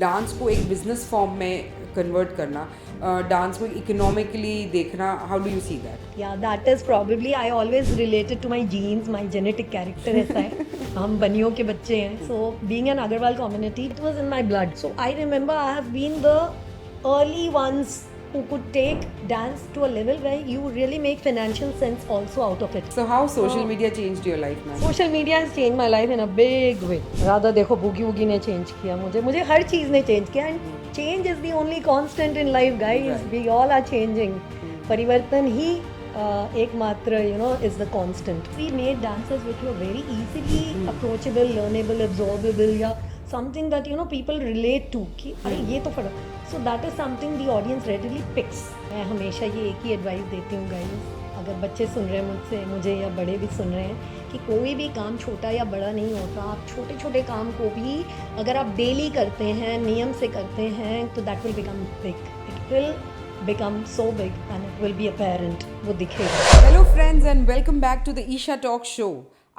Dance को एक business form में कन्वर्ट करना, डांस को इकोनॉमिकली देखना, how do you see that? Yeah, that is probably I always related to my genes, my genetic character ऐसा है. हम बनियों के बच्चे हैं. So being an Agarwal community, it was in my blood. So I remember I have been the early ones who could take dance to a level where you really make financial sense also out of it. So how social media changed your life, ma'am? Social media has changed my life in a big way. Radha देखो boogie woogie ने change किया मुझे हर चीज़ ने change किया. And change is the only constant in life guys. We all are changing. परिवर्तन ही एकमात्र is the constant. We made dances which were very easily approachable, learnable, absorbable, या something that people relate to कि अरे ये तो फर्क. So that is something the audience readily picks. मैं हमेशा ये एक ही एडवाइस देती हूँ गाइस, अगर बच्चे सुन रहे हैं मुझे या बड़े भी सुन रहे हैं, कि कोई भी काम छोटा या बड़ा नहीं होता. आप छोटे छोटे काम को भी अगर आप डेली करते हैं, नियम से करते हैं, तो that will become big. It will become so big and it will be apparent. वो दिखेगा. Hello friends and welcome back to the Isha talk show.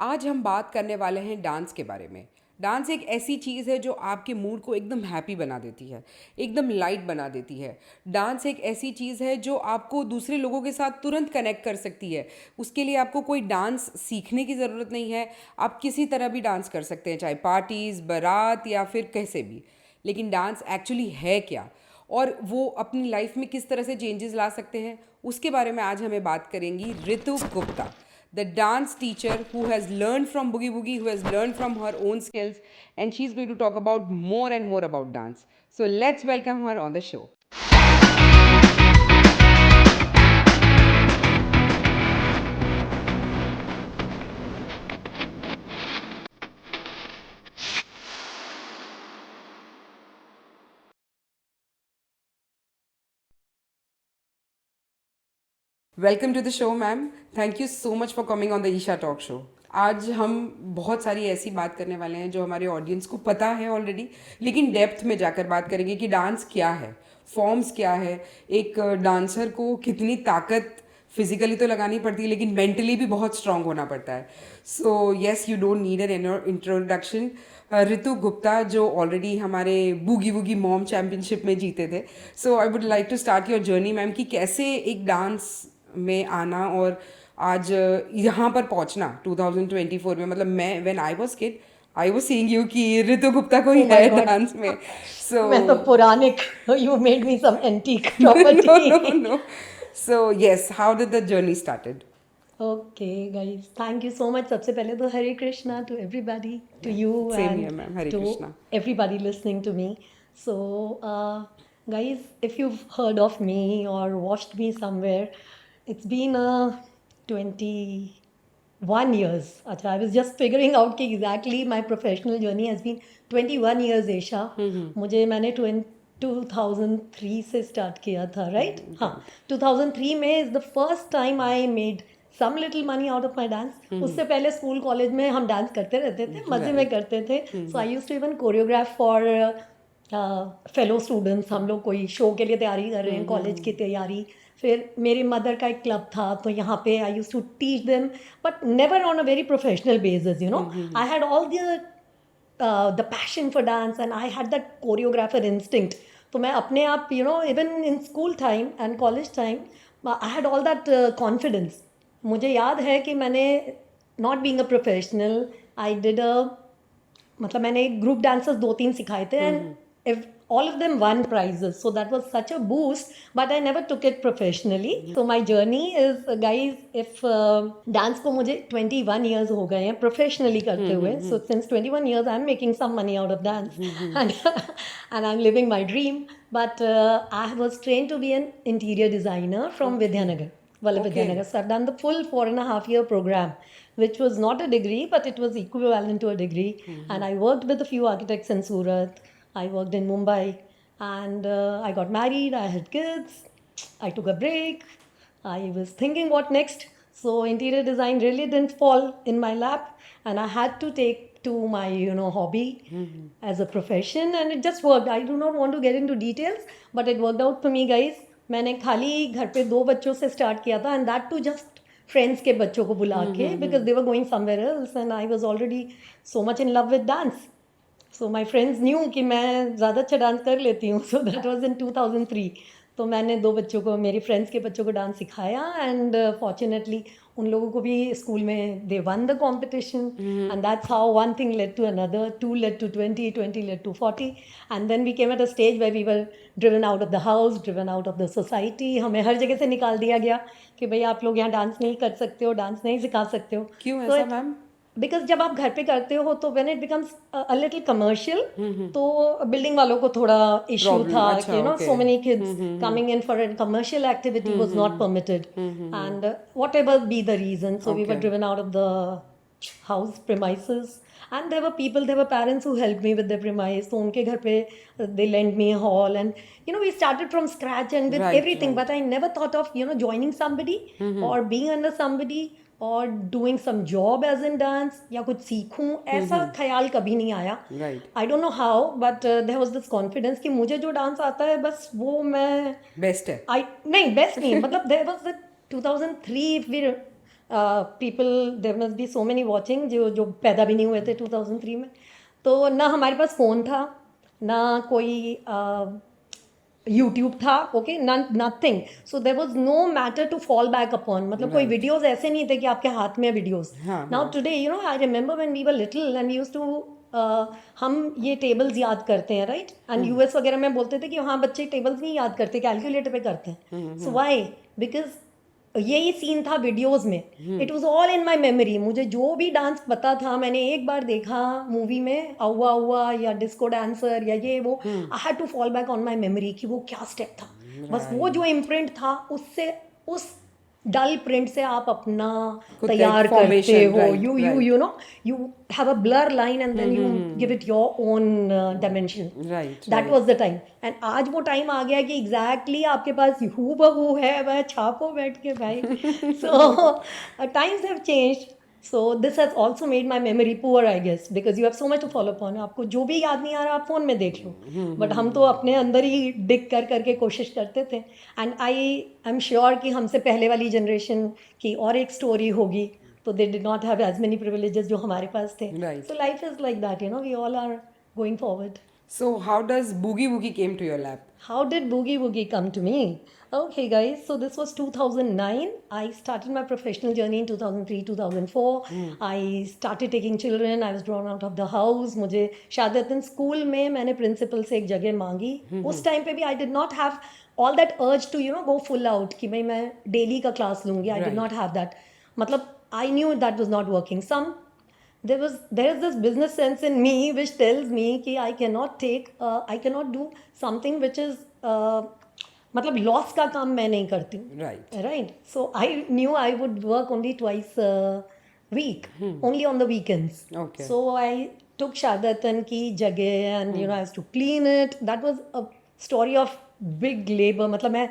आज हम बात करने वाले हैं डांस के बारे में. डांस एक ऐसी चीज़ है जो आपके मूड को एकदम हैप्पी बना देती है, एकदम लाइट बना देती है. डांस एक ऐसी चीज़ है जो आपको दूसरे लोगों के साथ तुरंत कनेक्ट कर सकती है. उसके लिए आपको कोई डांस सीखने की ज़रूरत नहीं है. आप किसी तरह भी डांस कर सकते हैं, चाहे पार्टीज़, बारात या फिर कैसे भी. लेकिन डांस एक्चुअली है क्या, और वो अपनी लाइफ में किस तरह से चेंजेस ला सकते हैं, उसके बारे में आज हमें बात करेंगी Ritu Gupta, the dance teacher who has learned from Boogie Woogie, who has learned from her own skills, and she's going to talk about more and more about dance. So let's welcome her on the show. Welcome to the show ma'am. Thank you so much for coming on the Isha talk show. आज हम बहुत सारी ऐसी बात करने वाले हैं जो हमारे ऑडियंस को पता है ऑलरेडी, लेकिन डेप्थ में जाकर बात करेंगे कि डांस क्या है, फॉर्म्स क्या है, एक डांसर को कितनी ताकत फिजिकली तो लगानी पड़ती है लेकिन मेंटली भी बहुत स्ट्रांग होना पड़ता है. So yes, you don't need an introduction. Ritu Gupta जो ऑलरेडी हमारे बूगी वूगी मॉम चैम्पियनशिप में जीते थे. So I would like to start your journey ma'am, कि कैसे एक डांस में आना और आज यहाँ पर पहुँचना 2024 में. मतलब मैं when I was kid I was seeing you कि रितु गुप्ता को ही है डांस में. सो मैं तो Puranik. You made me some antique no, property. no. So yes, how did the journey started? Okay, guys, thank you so much. सबसे पहले तो हरे Krishna to everybody, to you Same here, and ma'am. Hare to Krishna. everybody listening to me. So, guys, if you've heard of me or watched me somewhere, it's been 21 years. अच्छा, I was just figuring out कि exactly my professional journey has been 21 years, Esha. मैंने 2003 से start किया था, right? हाँ, 2003 में is the first time I made some little money out of my dance. उससे पहले स्कूल कॉलेज में हम डांस करते रहते थे, मज़े में करते थे. So I use to even choreograph for fellow students. हम लोग कोई शो के लिए तैयारी कर रहे हैं, कॉलेज की तैयारी. फिर मेरी मदर का एक क्लब था, तो यहाँ पे I use to teach them, but never on a very professional basis. I had all the passion for dance and I had that choreographer instinct. तो मैं अपने आप even in school time and college time I had all that confidence. मुझे याद है कि मैंने not being a professional I did मतलब मैंने ग्रुप डांसर्स 2-3 सिखाए थे, and all of them won prizes, so that was such a boost, but I never took it professionally. So my journey is, guys, if dance को मुझे 21 years हो गए हैं professionally करते हुए. So since 21 years I'm making some money out of dance and I'm living my dream. But I was trained to be an interior designer from Vidyanagar, Vallabh Vidyanagar. So I've done the full 4.5-year program, which was not a degree, but it was equivalent to a degree. And I worked with a few architects in Surat. I worked in Mumbai, and I got married, I had kids, I took a break, I was thinking what next. So interior design really didn't fall in my lap, and I had to take to my hobby as a profession, and it just worked. I do not want to get into details, but it worked out for me, guys. मैंने खाली घर पे 2 बच्चों से start किया था, and that too just friends के बच्चों को बुला के, because they were going somewhere else and I was already so much in love with dance. So my friends new कि मैं ज़्यादा अच्छा डांस कर लेती हूँ, सो दैट वाज इन 2003। तो मैंने 2 बच्चों को, मेरे फ्रेंड्स के बच्चों को डांस सिखाया, एंड फॉर्च्यूनेटली उन लोगों को भी स्कूल में they won the competition, and that's how one thing led to another, 2 led to 20, 20 led to 40, and then we came at a stage where we were driven out of the house, driven out of the society. हमें हर जगह से निकाल दिया गया कि भाई आप लोग यहाँ डांस नहीं कर सकते हो, डांस नहीं सिखा सकते हो। क्यों तो ऐसा मैम? बिकॉज जब आप घर पे करते हो तो when it becomes a little commercial, तो बिल्डिंग वालों को थोड़ा इश्यू प्रॉब्लम, था अच्छा, कि you know okay. So many kids coming in for a commercial activity was not permitted, and whatever be the reason, so we were Okay. driven out of the house premises, and there were parents who helped me with the premise, so उनके घर पे they lent me a hall, and you know we started from scratch and with Right, everything, right. but I never thought of you know joining somebody or being under somebody और doing some job as in dance या कुछ सीखूं, ऐसा ख्याल कभी नहीं आया। Right. I don't know how, but there was this confidence कि मुझे जो डांस आता है बस वो मैं बेस्ट है। आई नहीं बेस्ट नहीं, मतलब there was the 2003, if we people there must be so many watching जो जो पैदा भी नहीं हुए थे 2003 में। तो ना हमारे पास फ़ोन था, ना कोई यूट्यूब था, okay, nothing, so there was no matter to fall back upon, मतलब कोई Right. वीडियोज ऐसे नहीं थे कि आपके हाथ में वीडियोज। हाँ, नाउ हाँ। Today you know I remember when we were little and we used to हम ये टेबल्स याद करते हैं, राइट, एंड यूएस वगैरह में बोलते थे कि हाँ बच्चे टेबल्स नहीं याद करते, कैलकुलेटर पे करते हैं। So why? बिकॉज यही सीन था वीडियोस में, it was all in my memory. मुझे जो भी डांस पता था, मैंने एक बार देखा मूवी में अव्वा अव्वा या डिस्को डांसर या ये वो, I had to fall back on my memory कि वो क्या स्टेप था। बस वो जो इम्प्रिंट था उससे, उस डल प्रिंट से आप अपना खुद का एक तैयार करते formation, हो, right, you right. You know you have a blur line and then you give it your own dimension. Right, that right. Was the time, एंड आज वो टाइम आ गया कि एग्जैक्टली आपके पास हू बहू है, वह छापो बैठ के भाई। So times have changed, so this has also made my memory poor I guess, because you have so much to follow upon. आपको जो भी याद नहीं आ रहा आप फ़ोन में देख लो, बट हम तो अपने अंदर ही डिग कर करके कोशिश करते थे। एंड आई एम श्योर कि हमसे पहले वाली जनरेशन की और एक स्टोरी होगी, तो they did not have as many privileges जो हमारे पास थे। Right. So life is like that, you know, we all are going forward. So how does Boogie Woogie came to your lap? How did Boogie Woogie come to me? Okay, guys, so this was 2009. I started my professional journey in 2003, 2004. I started taking children. I was drawn out of the house. मुझे शादतन school में मैंने principal से एक जगह मांगी। उस time पे भी I did not have all that urge to you know go full out कि भाई मैं डेली का क्लास लूँगी। I did Right. not have that. मतलब I knew that was not working. There is this business sense in me which tells me कि I cannot do something which is मतलब loss का काम मैं नहीं करती हूँ, Right. right? So I knew I would work only twice a week, only on the weekends. Okay. So I took Shardatan की जगह and you know I used to clean it. That was a story of big labor. मतलब मैं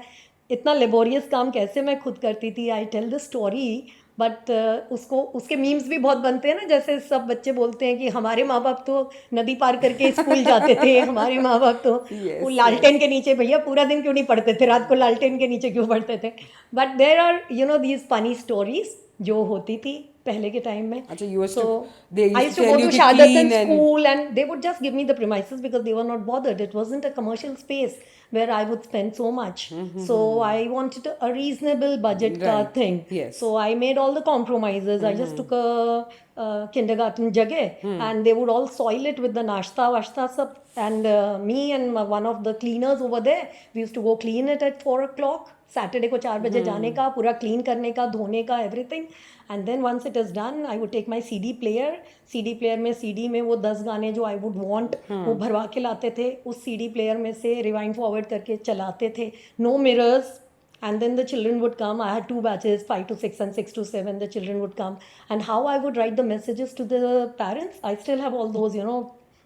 इतना laborious काम कैसे मैं खुद करती थी, I tell the story, but उसको उसके मीम्स भी बहुत बनते हैं ना, जैसे सब बच्चे बोलते हैं कि हमारे माँ बाप तो नदी पार करके स्कूल जाते थे, हमारे माँ बाप तो Yes, वो लालटेन के नीचे, भैया पूरा दिन क्यों नहीं पढ़ते थे, रात को लालटेन के नीचे क्यों पढ़ते थे। But there are you know these funny stories जो होती थी पहले के टाइम में। अच्छा, you used So to- they I used used to to go tell you to कि Shadatan clean and- school and they would just give me the premises because they were not bothered. It wasn't a commercial space where I would spend so much. So I wanted a reasonable budget ka Right. thing. Yes. So I made all the compromises. I just took a kindergarten jageh and they would all soil it with the nashta washta sab. And me and one of the cleaners over there, we used to go clean it at 4 o'clock. Saturday को 4 बजे जाने का, पूरा clean करने का, धोने का, everything. And then once it is done I would take my CD player में CD में वो 10 गाने जो आई वुड वांट वो भरवा के लाते थे, उस CD प्लेयर में से रिवाइंड फॉरवर्ड करके चलाते थे, no mirrors. And then the children would come. I had 2 batches, 5 to 6 and 6 to 7. The children would come. And how I would write the messages to the parents, I still have all those, you know,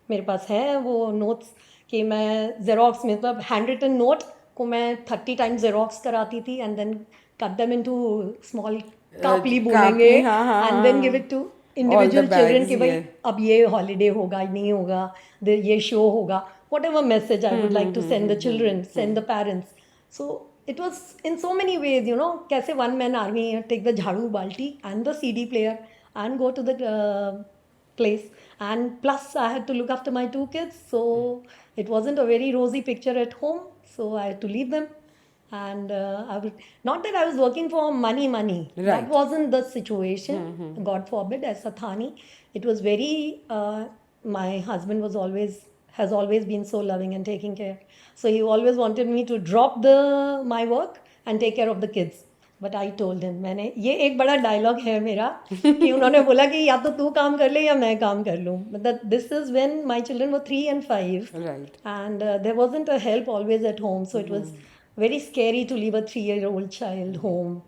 मेरे पास है वो notes कि मैं Xerox मतलब handwritten note को मैं 30 times Xerox कराती थी and then cut them into small कापली बोलेंगे कापली, हाँ, हाँ, and then हाँ। give it to All individual the children bags, कि भाई yeah. अब ये हॉलीडे होगा नहीं होगा, ये शो होगा, whatever message I would like to send the children, send the parents. So it was in so many ways, you know, कैसे one man army, take the झाड़ू बाल्टी and the CD player and go to the place. And plus, I had to look after my two kids, so it wasn't a very rosy picture at home. So I had to leave them. And I would not that I was working for money. That Right. wasn't the situation. God forbid, as a thani. It was very. My husband has always been so loving and taking care. So he always wanted me to drop my work and take care of the kids. But I told him, मैंने ये एक बड़ा dialogue है मेरा कि उन्होंने बोला कि या तो तू काम कर ले या मैं काम कर लूँ. But this is when my children were 3 and 5. Right. And there wasn't a help always at home, so it was very scary to leave a 3-year-old child home.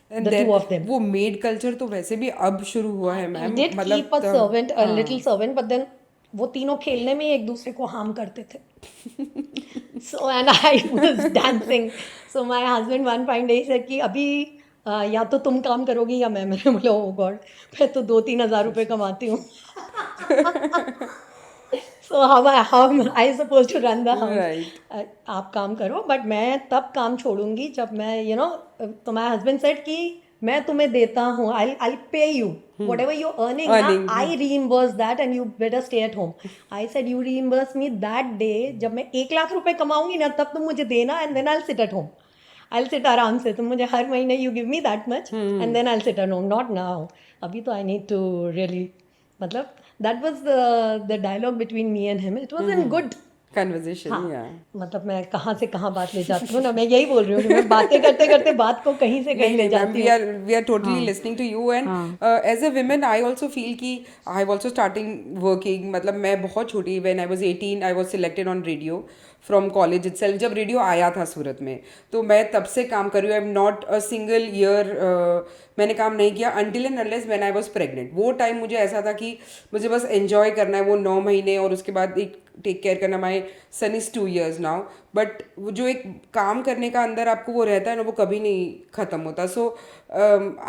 And The then two of them. वो made culture तो वैसे भी अब शुरू हुआ है I ma'am. did मतलब keep a servant, a little servant, but then वो तीनों खेलने में एक दूसरे को हार्म करते थे. So and I was dancing. So my husband one fine day said कि अभी या तो तुम काम करोगी या मैं. मैंने बोला oh God, मैं तो 2-3 हज़ार रुपए कमाती हूँ. So how am I supposed to run the house? Right. आप काम करो, but मैं तब काम छोड़ूंगी जब मैं तो my husband said कि मैं तुम्हें देता हूँ, I'll pay you whatever you're earning. Earning, I reimburse that and you better stay at home. I said you reimburse me that day जब मैं 1 लाख रुपए कमाऊंगी ना, तब तुम मुझे देना and then I'll sit at home. I'll sit आराम से. तुम मुझे हर महीने you give me that much and then I'll sit at home. Not now. अभी तो I need to really मतलब that was the dialogue between me and him. It wasn't good. Conversation. हाँ, Yeah. मतलब मैं कहाँ से कहाँ बात ले जाती हूँ ना. मैं यही बोल रही हूँ कि मैं बातें करते करते बात को कहीं से कहीं ले जाती हूँ. We are totally listening to you and as a woman I also feel कि I have also starting working. मतलब मैं बहुत छोटी, when I was 18 I was selected on radio from college itself. जब रेडियो आया था सूरत में, तो मैं तब से काम कर रही हूँ. I am not a single year मैंने काम नहीं किया until and unless when I was pregnant. वो टाइम मुझे ऐसा था कि मुझे बस एन्जॉय करना है वो 9 महीने, और उसके बाद एक टेक केयर करना. माई सन इज़ 2 years नाउ. बट वो जो एक काम करने का अंदर आपको वो रहता है ना, वो कभी नहीं ख़त्म होता. So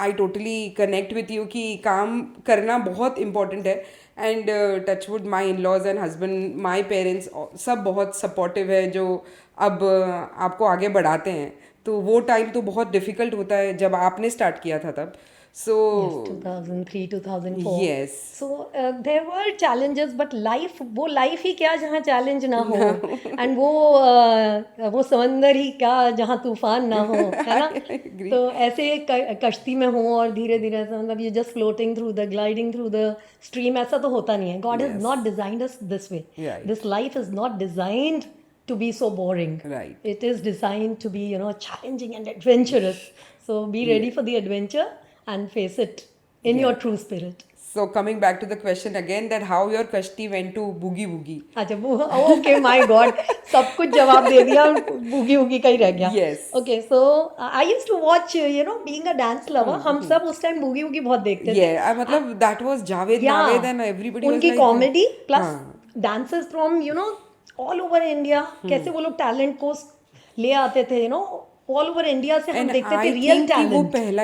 I totally connect with you कि काम करना बहुत इम्पॉर्टेंट है. And touchwood my in laws and husband, my parents सब बहुत सपोर्टिव है, जो अब आपको आगे बढ़ाते हैं. तो वो टाइम तो बहुत डिफ़िकल्ट होता है जब आपने स्टार्ट किया था तब. So 2003, 2004. yes. So there were challenges, but वो लाइफ ही क्या जहाँ चैलेंज ना हो, एंड वो समंदर ही क्या जहाँ तूफान ना हो, है ना. तो ऐसे कश्ती में हो और धीरे धीरे मतलब ये just floating through the, gliding through the stream, ऐसा तो होता नहीं है. God has not designed us this way. Right. This life is not designed to be so boring. Right. It is designed to be challenging and adventurous. So be ready for the adventure and face it in your true spirit. So coming back to the question again, that how your kashti went to boogie woogie. अच्छा, okay, my God, सब कुछ जवाब दे दिया, boogie woogie का ही रह गया. Yes. Okay, so I used to watch, being a dance lover, हम सब उस टाइम बूगी वूगी बहुत देखते थे. Yeah, मतलब that was Javed Naved and everybody was उनकी like comedy plus dances from all over India. कैसे वो लोग टैलेंट को ले आते थे, ऑल ओवर इंडिया से हम देखते थे रियल टैलेंट. वो पहला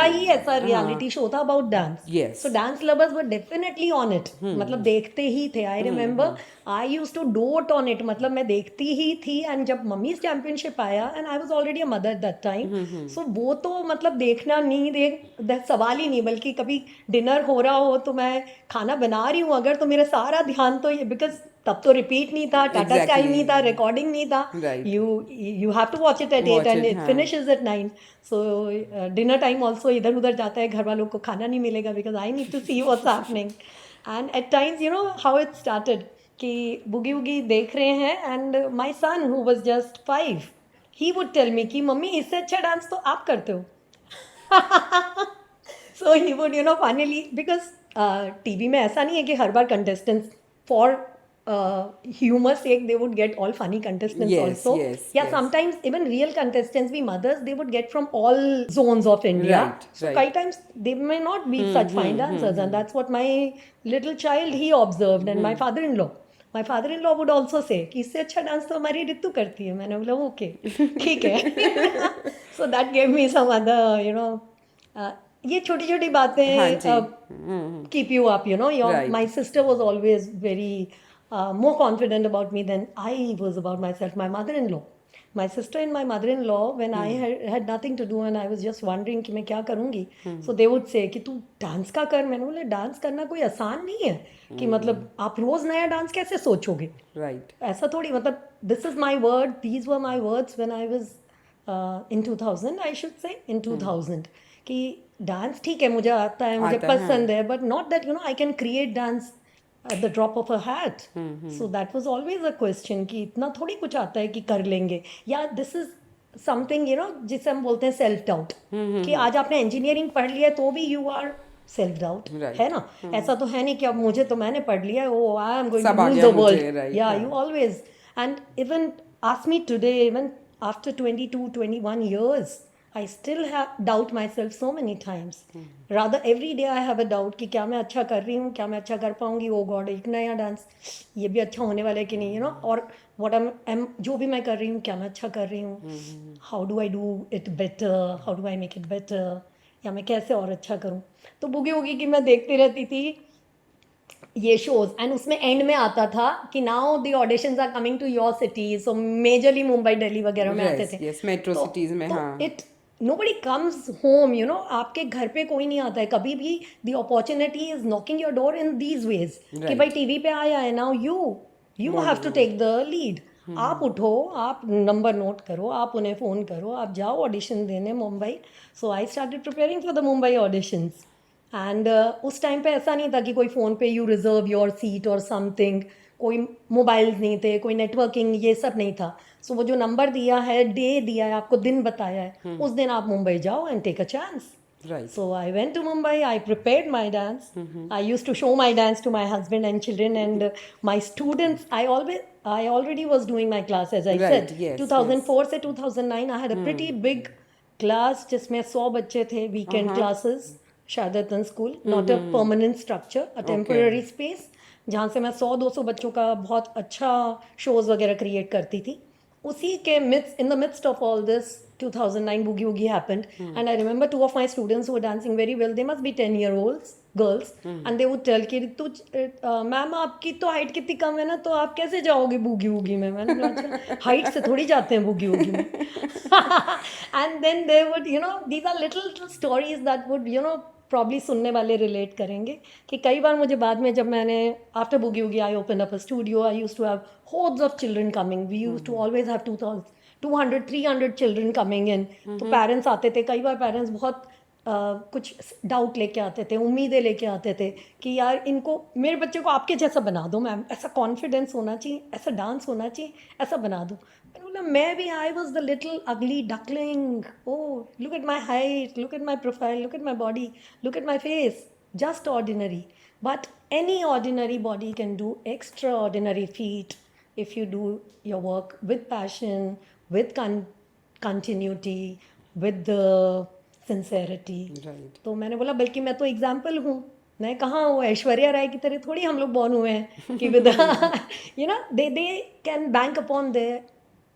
ही ऐसा रियलिटी शो था about dance. Yes. So dance lovers were definitely on it. मतलब देखते ही थे. I remember I used to dote on it. मतलब मैं देखती ही थी. एंड जब मम्मीज चैंपियनशिप आया, and I was already a mother that time, so वो तो मतलब देखना नहीं सवाल ही नहीं. बल्कि कभी डिनर हो रहा हो तो मैं खाना बना रही हूँ अगर, तो मेरा सारा ध्यान तो ये, बिकॉज तब तो रिपीट नहीं था, टाटा स्काई नहीं था, रिकॉर्डिंग नहीं था. You have to watch it at 8 and it finishes at 9. So dinner time also इधर उधर जाता है, घर वालों को खाना नहीं मिलेगा because I need to see what's happening. And at times how it started कि बूगी वूगी देख रहे हैं, and my son who was just 5, he would tell me कि मम्मी इससे अच्छा डांस तो आप करते हो. So he would finally, because TV में ऐसा नहीं है कि हर बार contestants for humor sake they would get all funny contestants also. Yes. Sometimes even real contestants, we mothers, they would get from all zones of India. So key times they may not be such fine dancers, and that's what my little child he observed. And my father-in-law would also say कि इससे अच्छा dance तो हमारी रितु करती है. मैंने बोला okay ठीक है. So that gave me some other ये छोटी छोटी बातें keep you up. My sister was always very more confident about me than I was about myself. My mother-in-law, My sister and my mother-in-law, when I had nothing to do and I was just wondering कि मैं क्या करूँगी, so they would say कि तू dance का कर. मैंने बोला डांस करना कोई आसान नहीं है कि मतलब आप रोज नया डांस कैसे सोचोगे. राइट. ऐसा थोड़ी मतलब this is my word, these were my words when I was in 2000, I should say इन 2000 कि डांस ठीक है मुझे आता है, मुझे आता है, पसंद है, but not that I can create dance at the drop of a hat. So that was always a question कि इतना थोड़ी कुछ आता है कि कर लेंगे, या दिस इज समथिंग जिसे हम बोलते हैं सेल्फ डाउट कि आज आपने इंजीनियरिंग पढ़ लिया है तो भी you are self doubt. Right. है ना. ऐसा तो है नहीं कि अब मुझे तो मैंने पढ़ लिया है, ओ आई एम गोइंग सब टू आ रूल गया द मुझे, वर्ल्ड. right, या हाँ. You always and even ask me today, even after 22-21 years, I still have doubt myself so many times. Rather every day I have a doubt कि क्या मैं अच्छा कर रही हूँ, क्या मैं अच्छा कर पाऊँगी. ओ गॉड, एक नया डांस ये भी अच्छा होने वाला है कि नहीं, और what I'm जो भी मैं कर रही हूँ क्या मैं अच्छा कर रही हूँ. How do I do it better? How do I make it better? या मैं कैसे और अच्छा करूँ. तो बुगी वुगी की मैं देखती रहती थी ये शोज, एंड उसमें एंड में आता था कि now the auditions are coming to your city. So majorly Mumbai Delhi वगैरह में आते थे. यस, मेट्रो सिटीज में. हाँ. इट nobody comes home, आपके घर पे कोई नहीं आता है कभी भी. the opportunity is knocking your door in these ways कि Right. भाई टीवी पे आया है, now you have to take the lead. आप उठो, आप नंबर नोट करो, आप उन्हें फ़ोन करो, आप जाओ ऑडिशन देने Mumbai. So I started preparing for the Mumbai auditions. And उस टाइम पे ऐसा नहीं था कि कोई फ़ोन पे यू रिजर्व योर सीट और समथिंग. कोई मोबाइल्स नहीं थे, कोई नेटवर्किंग, ये सब नहीं था. सो वो जो नंबर दिया है, डे दिया है, आपको दिन बताया है, उस दिन आप मुंबई जाओ and take a chance. Right. So I went to Mumbai. I prepared my dance. I used to show my dance to my husband and children and my students. I already was doing my class, as I Right, said. yes, 2004 से 2009 I had a pretty big class जिसमें 100 बच्चे थे. Weekend classes, Sharadatan school, not a permanent structure, a temporary space, जहाँ से मैं 100-200 बच्चों का बहुत अच्छा शोज वगैरह क्रिएट करती थी. उसी के in the midst of all this 2009 boogie woogie happened. And I remember 2 of my students who were dancing very well. They must be 10-year-olds girls. And they would tell कि तू ma'am आपकी तो height कितनी कम है ना, तो आप कैसे जाओगे बूगी वूगी में. मैंने बोला अच्छा हाइट से थोड़ी जाते हैं बूगी वूगी में. And then they would these are little stories that would probably सुनने वाले रिलेट करेंगे कि कई बार मुझे बाद में जब मैंने after Boogie Woogie I open up a studio. I used to have hordes of children coming. We used to always have 200-300 children coming in. तो पेरेंट्स आते थे. कई बार पेरेंट्स बहुत कुछ डाउट लेके आते थे, उम्मीदें लेके आते थे कि यार इनको, मेरे बच्चे को आपके जैसा बना दो मैम, ऐसा कॉन्फिडेंस होना चाहिए, ऐसा डांस होना चाहिए, ऐसा बना दो. मैंने बोला मैं भी, आई वॉज द लिटिल अगली duckling. Oh look at my height, look at my profile, look at my body, look at my face, just ordinary. But any ordinary body can do extraordinary feat if you do your work with passion, with continuity, with the sincerity. Right. तो मैंने बोला बल्कि मैं तो example हूँ. मैं कहाँ वो ऐश्वर्या राय की तरह थोड़ी हम लोग बॉर्न हुए हैं कि with they can bank upon their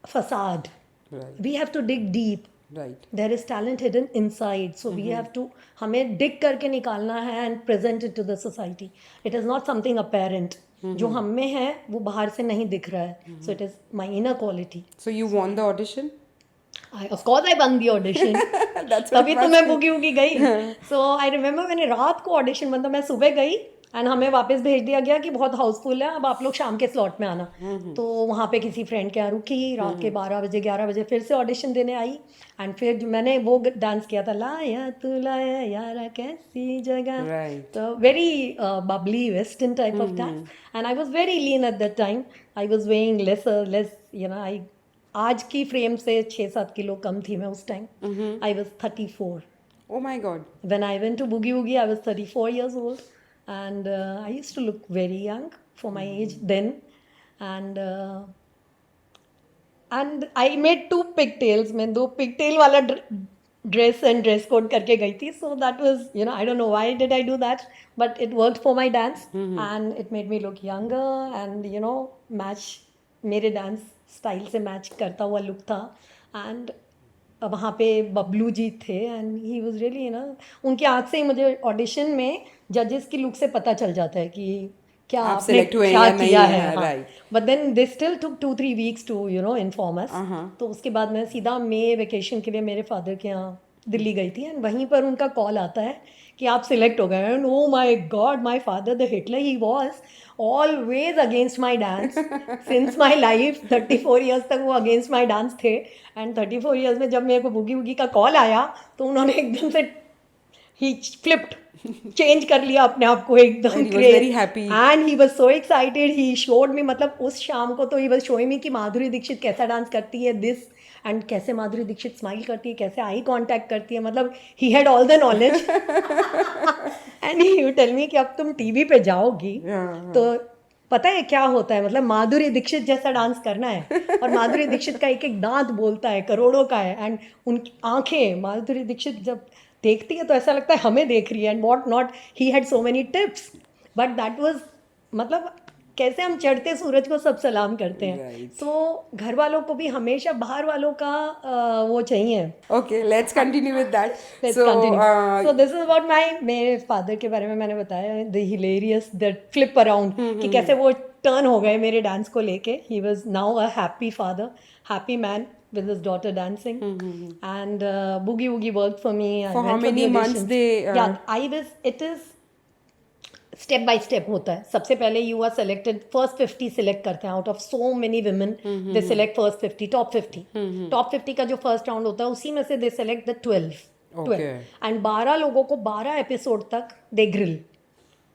facade. Right. We have to dig deep. Right. There is talent hidden inside, so we have to, हमें dig करके निकालना है and present it to the society. It is not something apparent. जो हम में है वो बाहर से नहीं दिख रहा है. So it is my inner quality. So you won the audition? Of course I won the audition. That's what तभी तो मैं बुगी वुगी गई. So I remember मैंने रात को ऑडिशन, मतलब मैं सुबह गई एंड हमें वापस भेज दिया गया कि बहुत हाउसफुल है, अब आप लोग शाम के स्लॉट में आना. तो वहाँ पे किसी फ्रेंड के यहाँ रुकी, रात के 12 बजे 11 बजे फिर से ऑडिशन देने आई. एंड फिर मैंने वो डांस किया था, लाया तू लाया यारा कैसी जगह. Right. तो very Babli western type of dance. And I was very lean at that time. I was weighing less I आज की फ्रेम से 6-7 किलो कम थी मैं उस time. I was 34. Oh my God. When I went to Boogie Woogie, I was 34 years old, and I used to look very young for my age then, and I made 2 pigtails. मैं 2 pigtail वाला dress and dress code करके गई थी. So that was, I don't know why did I do that, but it worked for my dance, and it made me look younger and match मेरे dance style से match करता हुआ look था. And वहाँ पे बबलू जी थे एंड ही वॉज रियली उनकी आँख से ही मुझे ऑडिशन में जजेस की लुक से पता चल जाता है कि क्या आप आपने select हुए हैं क्या या नहीं किया है, है, हाँ. right. But then they still took 2-3 weeks to inform us. तो उसके बाद मैं सीधा मई वेकेशन के लिए मेरे फादर के यहाँ दिल्ली गई थी, एंड वहीं पर उनका कॉल आता है कि आप सिलेक्ट हो गए. And oh my God, my father the Hitler he was always against my dance since my life. 34 years तक वो अगेंस्ट माय डांस थे, एंड 34 इयर्स में जब मेरे को बूगी वूगी का कॉल आया तो उन्होंने एकदम से he flipped, चेंज कर लिया अपने आप को एकदम And he was craze. very happy. And he was so excited, he showed me, मतलब उस शाम को तो ही वाज शोइंग मी कि माधुरी दीक्षित कैसा डांस करती है दिस, एंड कैसे माधुरी दीक्षित स्माइल करती है, कैसे आई कांटेक्ट करती है, मतलब he had all the knowledge. And he tell me कि अब तुम टीवी पे जाओगी तो पता है क्या होता है, मतलब माधुरी दीक्षित जैसा डांस करना है. और माधुरी दीक्षित का एक एक दांत बोलता है, करोड़ों का है, एंड उनकी आंखें, माधुरी दीक्षित जब देखती है तो ऐसा लगता है हमें देख रही है, and what not. He had so many tips, but that was, मतलब कैसे हम चढ़ते सूरज को सब सलाम करते हैं. Right. सो घर वालों को भी हमेशा बाहर वालों का वो चाहिए. Okay, let's continue with that. Let's So, continue. So this is about my, मेरे फादर के बारे में मैंने बताया, the hilarious, the flip around, कि कैसे वो टर्न हो गए मेरे डांस को लेके. He was now a happy father, happy man with his daughter dancing. And boogie woogie worked for me. I For how went for the many months auditions. they, Yeah, it is step by step होता है. सबसे पहले you are selected, first 50 select करते हैं out of so many women. They select first 50, top 50. Top 50 का जो first round होता है उसी में से दे सेलेक्ट द 12. एंड 12 लोगों को 12 एपिसोड तक they grill.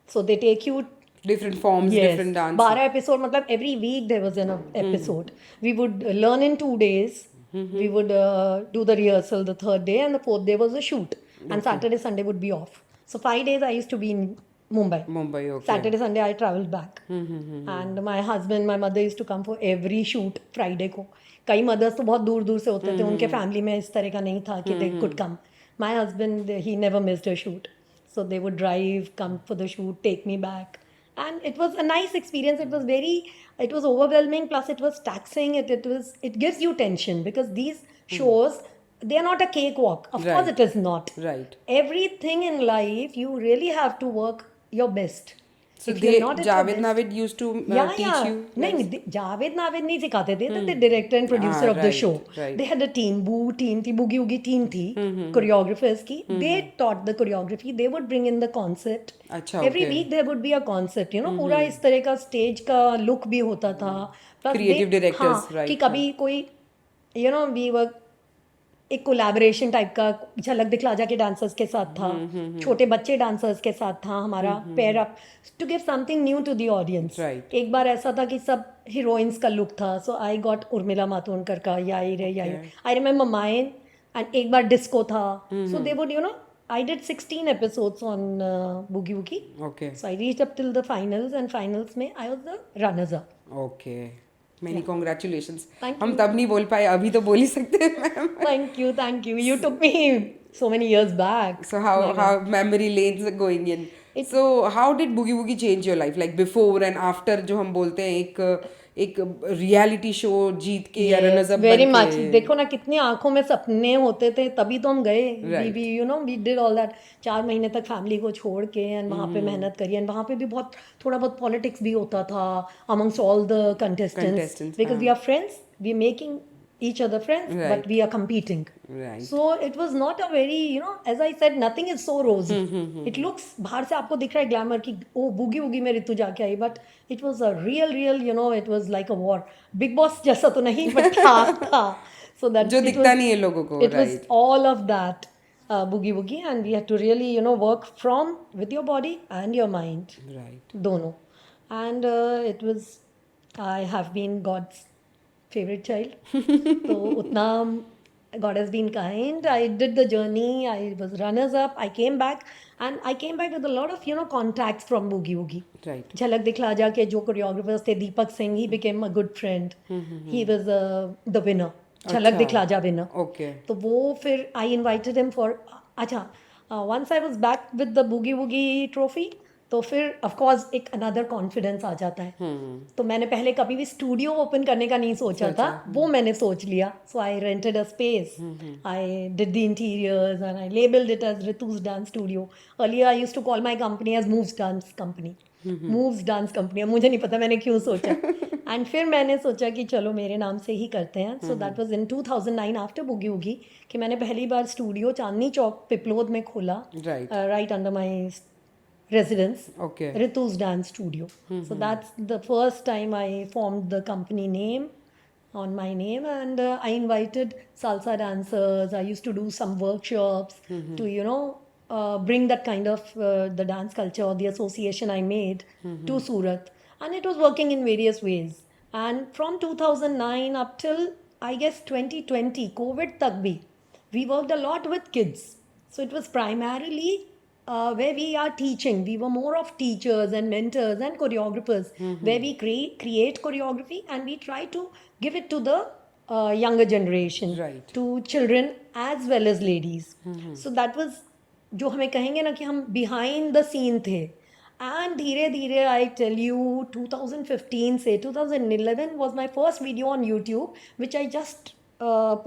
So they take you different forms, different dance. 12 episode, मतलब every week there was an episode. We would learn in 2 days. We would do the rehearsal the third day, and the fourth day was a shoot. And Saturday, Sunday would be off. So 5 days I used to be in Mumbai. Okay. Saturday, Sunday I traveled back. And my husband, my mother used to come for every shoot Friday को. कई mothers तो बहुत दूर दूर से होते थे, उनके family में इस तरह का नहीं था कि they could come. My husband, he never missed a shoot. So they would drive, come for the shoot, take me back. And it was a nice experience. It was overwhelming, plus it was taxing. It gives you tension, because these shows, they are not a cakewalk. Of course Right. it is not. Right. Everything in life, you really have to work your best. So If you're not at your Javed best- Navid used to teach you? नहीं, जावेद नावेद नहीं सिखाते थे. The director and producer of the right, show. right. They had a team, Boo team थी, Boogie Woogie team थी, choreographers की. They taught the choreography. They would bring in the concept. अच्छा, Every okay. week there would be a concept. पूरा इस तरह का stage का look भी होता था. Plus Creative directors, हाँ, right, कि कभी कोई we were एक कोलैबोरेशन टाइप का झलक दिखला जा के डांसर्स के साथ था, छोटे बच्चे डांसर्स के साथ था हमारा pair up, to give something new to the audience. Right. एक बार ऐसा था कि सब हीरोइंस का लुक था. सो आई गॉट उर्मिला मातोंडकर का याई रे याई, आई रिमेम्बर माइन. एंड एक बार डिस्को था. सो they would I did 16 episodes on Boogie Woogie. Okay. So I reached up till the finals, and finals में I was the runners up. Okay. Many congratulations. Thank हम you. तब नहीं बोल पाए, अभी तो बोल ही सकते हैं ma'am. Thank you. You took me so many years back. So how memory lanes are going in. So how did Boogie Woogie change your life? Like before and after, जो हम बोलते हैं एक रियलिटी शो जीत के या runners up very much. देखो ना कितनी आंखों में सपने होते थे, तभी तो हम गए. Right. We did all that. 4 महीने तक फैमिली को छोड़ के, एंड वहाँ पे मेहनत करी. एंड वहाँ पे भी थोड़ा बहुत पॉलिटिक्स भी होता था amongst all the contestants, because we are friends, we are making each other friends, Right. but we are competing. Right. So it was not a very, as I said, nothing is so rosy. It looks, बाहर से आपको दिख रहा है glamour की, ओ boogie woogie में रितु जाके आई, but it was a real, it was like a war. Big Boss जैसा तो नहीं, but था. So that जो दिखता नहीं है लोगों को. it was all of that boogie woogie, and we had to really work with your body and your mind. Right. दोनों. And it was, I have been God's favorite child. तो उतना God has been kind. I did the journey. I was runners up. I came back, and I came back with a lot of contacts from Boogie Woogie. Right. झलक दिखला जा के जो choreographers थे, Deepak Singh, he became a good friend. He was the winner. झलक दिखला जा winner. Okay. तो वो फिर I invited him for, अच्छा, once I was back with the Boogie Woogie trophy, तो फिर ऑफ कोर्स एक अनदर कॉन्फिडेंस आ जाता है। तो मैंने पहले कभी भी स्टूडियो ओपन करने का नहीं सोचा था, वो मैंने सोच लिया। So I rented a space, I did the interiors and I labelled it as Ritu's dance studio. Earlier I used to call my company as Moves dance company, Moves dance company. मुझे नहीं पता मैंने क्यों सोचा। एंड फिर मैंने सोचा कि चलो मेरे नाम से ही करते हैं। So that was in 2009 after Boogie Woogie कि मैंने पहली बार स्टूडियो चांदनी चौक पिपलोद में खोला, right under my residence, Ritu's Dance Studio. So that's the first time I formed the company name on my name, and I invited salsa dancers. I used to do some workshops to, bring that kind of the dance culture or the association I made to Surat, and it was working in various ways. And from 2009 up till I guess 2020, COVID tak bhi, we worked a lot with kids. So it was primarily where we are teaching. We were more of teachers and mentors and choreographers, where we create choreography and we try to give it to the younger generation, to children as well as ladies. So that was जो हमें कहेंगे ना कि हम behind the scene थे. And धीरे धीरे I tell you 2015 से 2011 was my first video on YouTube, which I just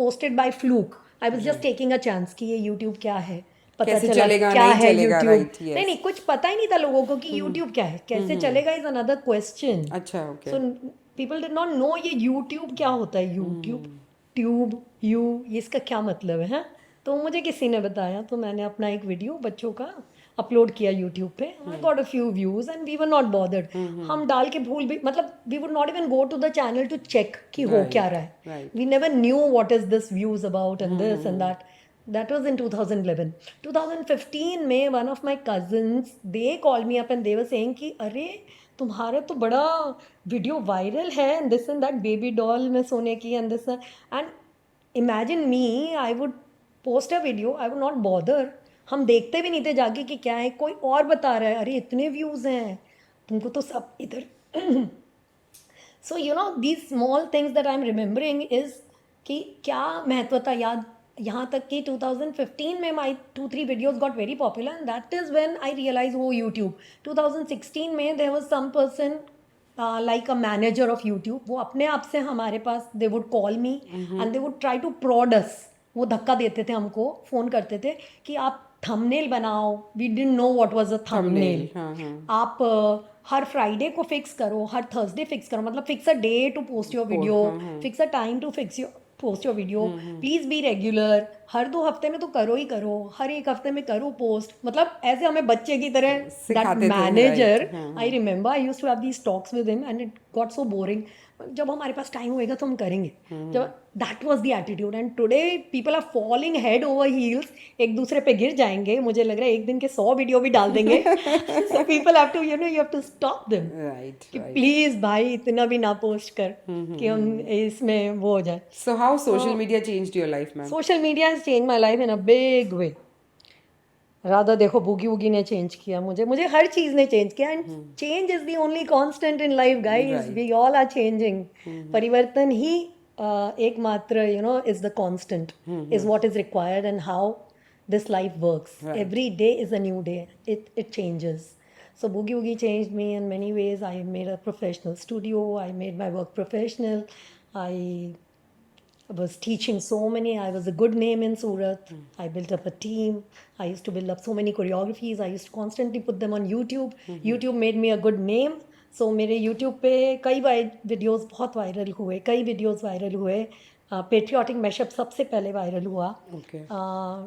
posted by fluke. I was just taking a chance कि ये YouTube क्या है, पता कैसे चला चलेगा, क्या नहीं है चलेगा, YouTube. right, yes. नहीं कुछ पता ही नहीं था लोगों को कि YouTube क्या है, कैसे चलेगा इज अनदर क्वेश्चन. अच्छा, okay. So people did not know ये YouTube क्या होता है. YouTube ट्यूब ये इसका क्या मतलब है. तो मुझे किसी ने बताया, तो मैंने अपना एक वीडियो बच्चों का अपलोड किया यूट्यूब पे. I got a few views and we were not bothered. हम डाल के भूल भी, मतलब we would not even go to the channel to check कि हो क्या रहा है. We never knew what is this views about and this and that. That was in 2011. 2015 में one of my cousins, they called me up and they were saying कि अरे तुम्हारा तो बड़ा वीडियो वायरल है and this and that, baby doll में सोने की and this and imagine me, I would post a video, I would not bother. हम देखते भी नहीं थे जाके कि क्या है, कोई और बता रहा है अरे इतने व्यूज़ हैं, तुमको तो सब इधर. So these small things that I'm remembering is कि क्या महत्वता याद. यहाँ तक कि 2015 में my 2-3 videos got very popular and that is when I realized वो YouTube. 2016 में there was some person like a manager of YouTube. वो अपने आप से हमारे पास they would call me and they would try to prod us. वो धक्का देते थे हमको, फ़ोन करते थे कि आप थंबनेल बनाओ. We didn't know what was a thumbnail. आप हर फ्राइडे को फिक्स करो, हर थर्सडे फिक्स करो, मतलब fix a day to post your video, fix a time to post your video, please be regular. हर 2 हफ्ते में तो करो ही करो, हर 1 हफ्ते में करो पोस्ट. मतलब ऐसे हमें बच्चे की तरह. That manager, I remember I used to have these talks with him and it got so boring. जब हमारे पास टाइम होएगा तो हम करेंगे. जब that was the attitude and today people are falling head over heels. एक दूसरे पे गिर जाएंगे. मुझे लग रहा है एक दिन के 100 वीडियो भी डाल देंगे. So people have to you have to stop them कि प्लीज भाई इतना भी ना पोस्ट कर कि हम इसमें वो हो जाए. So how social media changed your life ma'am? Social media has changed my life in a big way. Radha देखो बुगी वुगी ने चेंज किया मुझे हर चीज़ ने चेंज किया. And change is the only constant in life guys. We all are changing. परिवर्तन ही एकमात्र is the constant, is what is required and how this life works. Every day is a new day. It changes. So Boogie Woogie changed me in many ways. I made a professional studio. I made my work professional. I was teaching so many. I was a good name in Surat. I built up a team. I used to build up so many choreographies. I used to constantly put them on YouTube. YouTube made me a good name. So मेरे YouTube पे कई videos बहुत viral हुए. कई videos viral हुए. Patriotic mashup सबसे पहले viral हुआ,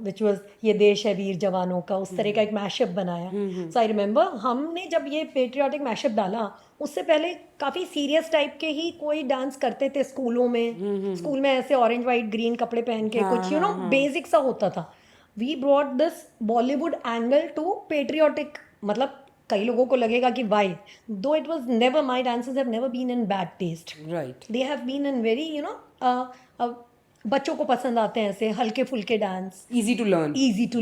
विच वॉज ये देश है वीर जवानों का. उस तरह का एक मैशअप बनाया. सो आई रिमेंबर हमने जब ये पेट्रियाटिक मैशअप डाला, उससे पहले काफ़ी सीरियस टाइप के ही कोई डांस करते थे स्कूलों में. स्कूल में ऐसे ऑरेंज वाइट ग्रीन कपड़े पहन के कुछ बेसिक सा होता था. We brought this Bollywood angle to patriotic. मतलब कई लोगों को लगेगा कि why, though it was never, my dances have never been in bad taste. Right, they have been in very बच्चों को पसंद आते हैं ऐसे हल्के फुल्के dance. easy to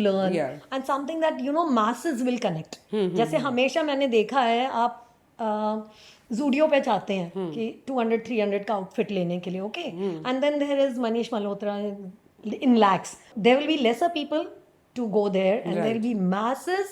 learn and something that masses will connect. जैसे हमेशा मैंने देखा है, आप जूडियो पे जाते हैं कि 200-300 का आउटफिट लेने के लिए, okay, and then there is Manish Malhotra in lakhs. There will be lesser people to go there and there will be masses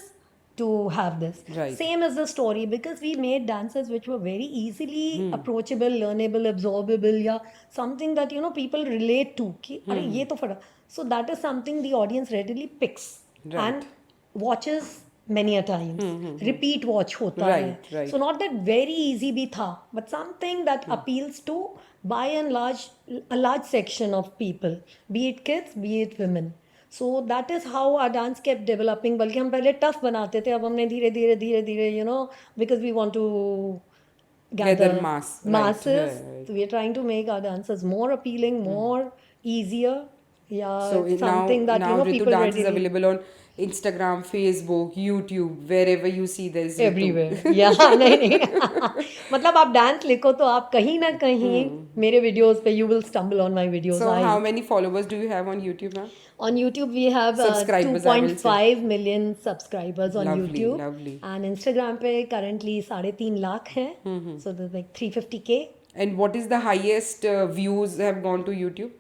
to have this. Right. Same as the story, because we made dances which were very easily approachable, learnable, absorbable, या something that people relate to कि अरे ये तो फटा. So that is something the audience readily picks and watches many a times. Repeat watch होता है. Right. So not that very easy भी था, but something that appeals to by and large a large section of people, be it kids, be it women. So that is how our dance kept developing. बल्कि हम पहले tough बनाते थे, अब हमने धीरे धीरे because we want to gather mass, right, masses. right. So we are trying to make our dances more appealing, more easier. Yeah, So something that now Ritu people Dance is readily available on Instagram, Facebook, YouTube, wherever you see there's Ritu. everywhere. Yeah, नहीं मतलब आप dance लिखो तो आप कहीं ना कहीं मेरे वीडियोस पे you will stumble on my videos. So how many followers do you have on YouTube now? On YouTube we have Subscribers, I will say. 2.5 million subscribers on Lovely, YouTube. lovely. And Instagram पे currently 3.5 lakh हैं. So there's like 350K And what is the highest views have gone to YouTube?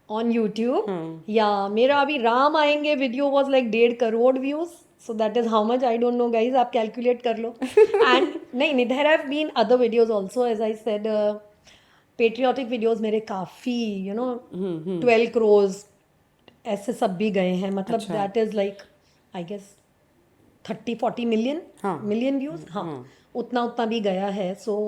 on YouTube. Yeah, मेरा अभी राम आएंगे video was like 1.5 crore views. So that is how much, I don't know guys, आप calculate कर लो. And नहीं, there have been other videos also, as I said. Patriotic videos मेरे काफ़ी 12 crores ऐसे सब भी गए हैं. मतलब that is like I guess 30-40 million views. हाँ, उतना भी गया है. So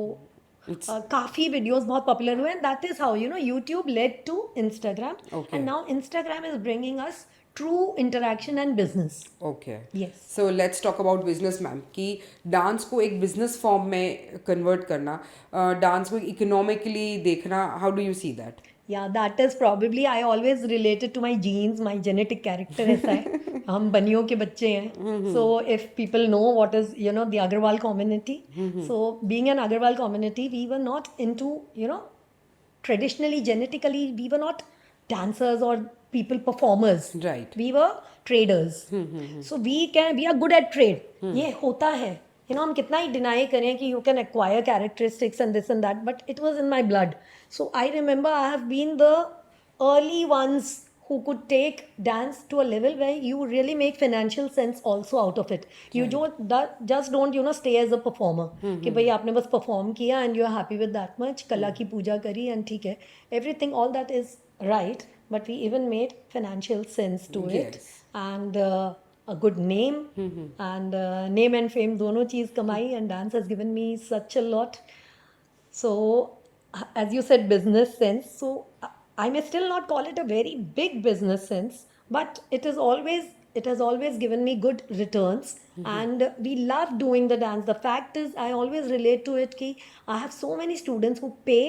काफ़ी वीडियोस बहुत पॉपुलर हुए. That is how YouTube led to Instagram. And now Instagram is bringing us true interaction and business. Okay. Yes. So let's talk about business ma'am. कि dance को एक बिजनेस फॉर्म में convert करना, dance को economically देखना, how do you see that? Yeah, that is probably I always related to my genes, my genetic character ऐसा है. हम बनियों के बच्चे हैं. So if people know what is the Agarwal community. So being an Agarwal community, we were not into traditionally, genetically, we were not dancers or people performers. Right. We were traders. So we are good at trade. ये होता है. हम कितना ही deny करें कि you can acquire characteristics and this and that, but it was in my blood. So I remember I have been the early ones who could take dance to a level where you really make financial sense also out of it. You just don't stay as a performer. कि भाई आपने बस perform किया and you are happy with that much, कला की पूजा करी and ठीक है. Everything, all that is right, but we even made financial sense to it. Yes. And a good name and name and fame दोनों चीज़ कमाई. And dance has given me such a lot. So as you said, business sense. So I may still not call it a very big business sense, but it has always given me good returns. And we love doing the dance. The fact is, I always relate to it कि I have so many students who pay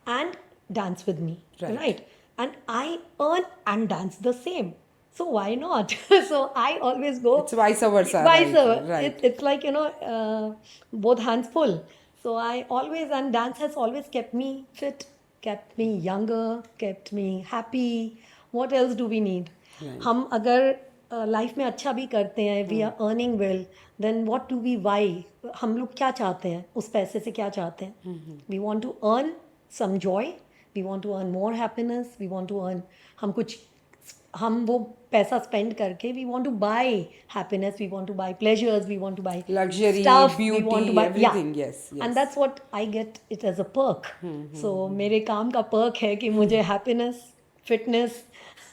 and dance with me, right? And I earn and dance the same. So why not? So I always go. It's vice versa. Vice versa. Right. It's like both hands full. So I always, and dance has always kept me fit, kept me younger, kept me happy. What else do we need? हम अगर life में अच्छा भी करते हैं, we are earning well, then what do we why? हम लोग क्या चाहते हैं उस पैसे से? क्या चाहते हैं? We want to earn some joy. We want to earn more happiness. We want to earn, हम वो पैसा स्पेंड करके we want to buy happiness, we want to buy pleasures, we want to buy luxury, stuff, beauty, we want to buy, everything. Yes. And that's what I get it as a perk. So मेरे काम का perk है कि मुझे happiness, fitness,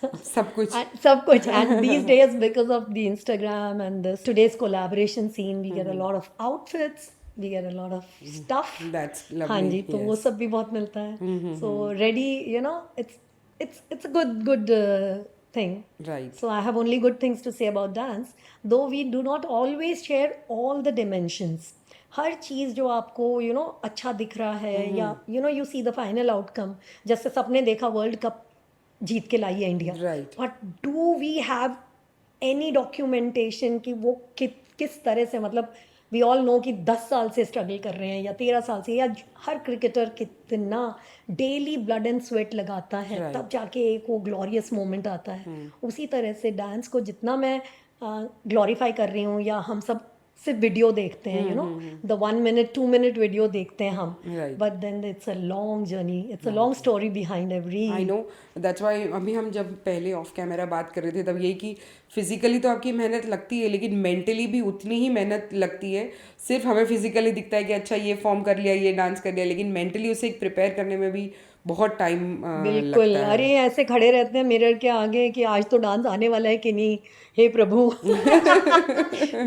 सब कुछ. And these days, because of the Instagram and today's collaboration scene, we get a lot of outfits, we get a lot of stuff. That's lovely. हाँ जी, तो वो सब भी बहुत मिलता है. So ready, it's a good thing. Right. So I have only good things to say about dance, though we do not always share all the dimensions. हर चीज़ जो आपको अच्छा दिख रहा है, या you see the final outcome. जैसे सबने देखा वर्ल्ड कप जीत के लाई है India. Right. But do we have any documentation कि वो किस तरह से, मतलब वी ऑल नो कि 10 साल से स्ट्रगल कर रहे हैं या 13 साल से, या हर क्रिकेटर कितना डेली ब्लड एंड स्वेट लगाता है, तब जाके एक वो ग्लोरियस मोमेंट आता है. उसी तरह से डांस को जितना मैं ग्लोरीफाई कर रही हूँ, या हम सब सिर्फ वीडियो देखते हैं, you know, the 1 minute 2 minute video देखते हैं हम, Right. But then it's a long journey, it's a long story behind every. I know, that's why अभी हम जब पहले ऑफ कैमरा बात कर रहे थे तब यही कि फिजिकली तो आपकी मेहनत लगती है लेकिन मेंटली भी उतनी ही मेहनत लगती है. सिर्फ हमें फिजिकली दिखता है कि अच्छा ये फॉर्म कर लिया, ये डांस कर लिया, लेकिन मेंटली उसे एक प्रिपेयर करने में भी बहुत टाइम बिल्कुल, लगता अरे है. ऐसे खड़े रहते हैं मिरर के आगे कि आज तो डांस आने वाला है कि नहीं, हे प्रभु.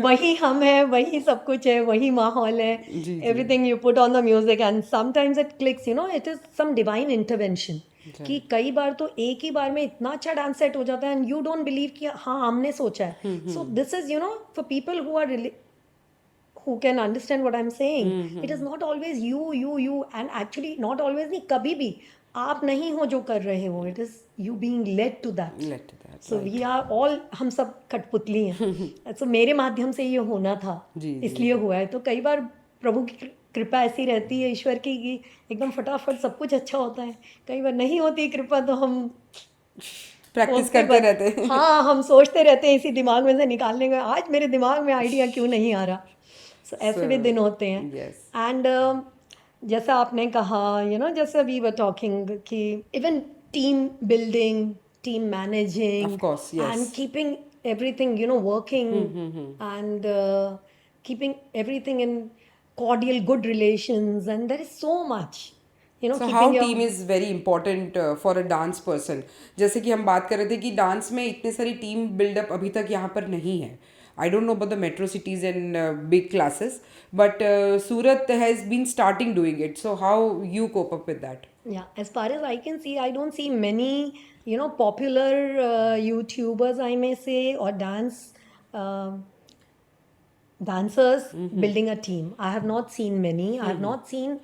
वही हम हैं, वही सब कुछ है, वही माहौल है. जी जी. Everything you put on the music and sometimes it clicks, you know, it is some divine intervention. कि कई बार तो एक ही बार में इतना अच्छा डांस सेट हो जाता है एंड यू डोंट बिलीव कि हाँ हमने सोचा है. So this is, you know, for people who are who can understand what I'm saying. It is not always you, and actually not always नहीं, कभी भी आप नहीं हो जो कर रहे हो. It is you being led to that. Led to that, So we are all, हम सब कठपुतली हैं. So मेरे माध्यम से ये होना था, जी, जी. इसलिए हुआ है. तो कई बार प्रभु की कृपा ऐसी रहती है, ईश्वर की, कि एकदम फटाफट सब कुछ अच्छा होता है. कई बार नहीं होती कृपा तो हम प्रैक्टिस सोचते करते रहते हैं. हाँ, हम सोचते रहते हैं इसी दिमाग में से निकालने का, आज मेरे दिमाग में आइडिया क्यों नहीं आ रहा. So, ऐसे भी दिन होते हैं. yes. एंड जैसा आपने कहा, यू नो, जैसे वी वर टॉकिंग कि even team building, team managing, Of course, yes. And keeping everything, you know, working, and keeping everything in cordial good relations, and there is so much, you know, So how keeping your team is very important for a dance person. जैसे कि हम बात कर रहे थे कि dance में इतनी सारी टीम बिल्डअप अभी तक यहाँ पर नहीं है. I don't know about the metro cities and big classes, but Surat has been starting doing it. So how you cope up with that? Yeah, as far as I can see, I don't see many, you know, popular YouTubers, I may say, or dancers building a team. I have not seen many. I have not seen,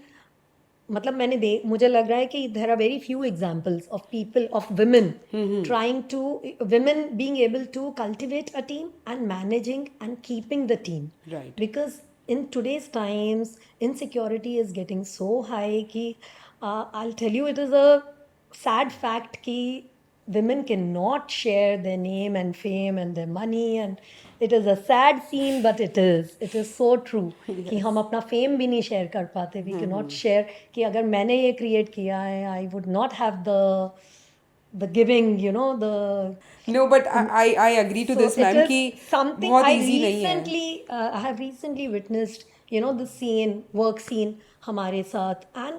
मतलब मुझे लग रहा है कि there are very few examples of people, of women women being able to cultivate a team and managing and keeping the team. Right. Because in today's times, insecurity is getting so high कि I'll tell you, it is a sad fact कि women cannot share their name and fame and their money, and it is a sad scene, but it is so true. कि हम अपना fame भी नहीं share कर पाते. We cannot share कि अगर मैंने ये क्रिएट किया है, I would not have the giving, you know, the No, but I agree to this, ma'am, कि something बहुत I easy नहीं है. recently I have recently witnessed, you know, the scene, work scene हमारे साथ, and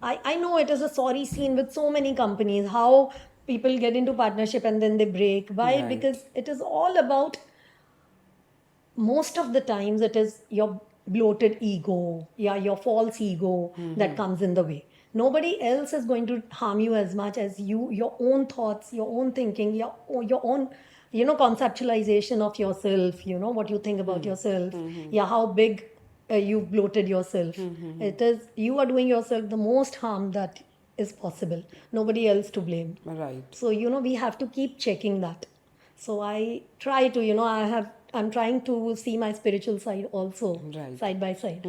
I know it is a sorry scene with so many companies, how people get into partnership and then they break. Why? Right. Because it is all about, most of the times it is your bloated ego, yeah, your false ego that comes in the way. Nobody else is going to harm you as much as your own thoughts, your own thinking, your own, you know, conceptualization of yourself, you know, what you think about yourself, yeah, how big you bloated yourself. It is, you are doing yourself the most harm that is possible. Nobody else to blame. Right. So, you know, we have to keep checking that. So I try to, you know, I'm trying to see my spiritual side also, Right. side by side.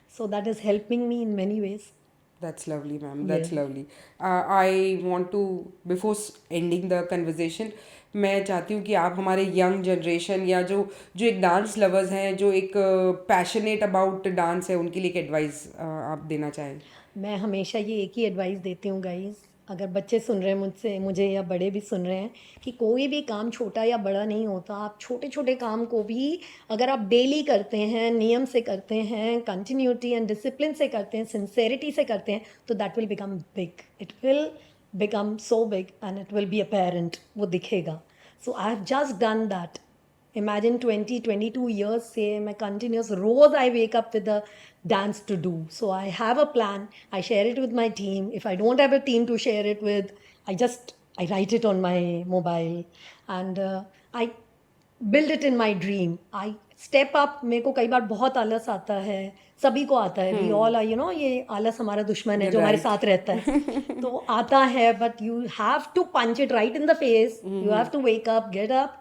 So that is helping me in many ways. That's lovely, ma'am. That's Yes. lovely. I want to, before ending the conversation, मैं चाहती हूँ कि आप हमारे young generation या जो जो एक डांस लवर्स हैं, जो एक पैशनेट अबाउट डांस है, उनके लिए एक एडवाइस आप देना चाहें. मैं हमेशा ये एक ही एडवाइस देती हूँ गाइस, अगर बच्चे सुन रहे हैं मुझे या बड़े भी सुन रहे हैं, कि कोई भी काम छोटा या बड़ा नहीं होता. आप छोटे छोटे काम को भी अगर आप डेली करते हैं, नियम से करते हैं, कंटिन्यूटी एंड डिसिप्लिन से करते हैं, सिंसेरिटी से करते हैं, तो that will become big. It will become so big and it will be apparent, वो दिखेगा. So I have just done that. Imagine 22 years से मैं continuous, rose I wake up with a dance to do. So I have a plan. I share it with my team. If I don't have a team to share it with, I write it on my mobile, and I build it in my dream. I step up. मेरे को कई बार बहुत आलस आता है, सभी को आता है. We all are, you know, ये आलस हमारा दुश्मन है जो हमारे साथ रहता है. तो आता है, but you have to punch it right in the face. You have to wake up, get up,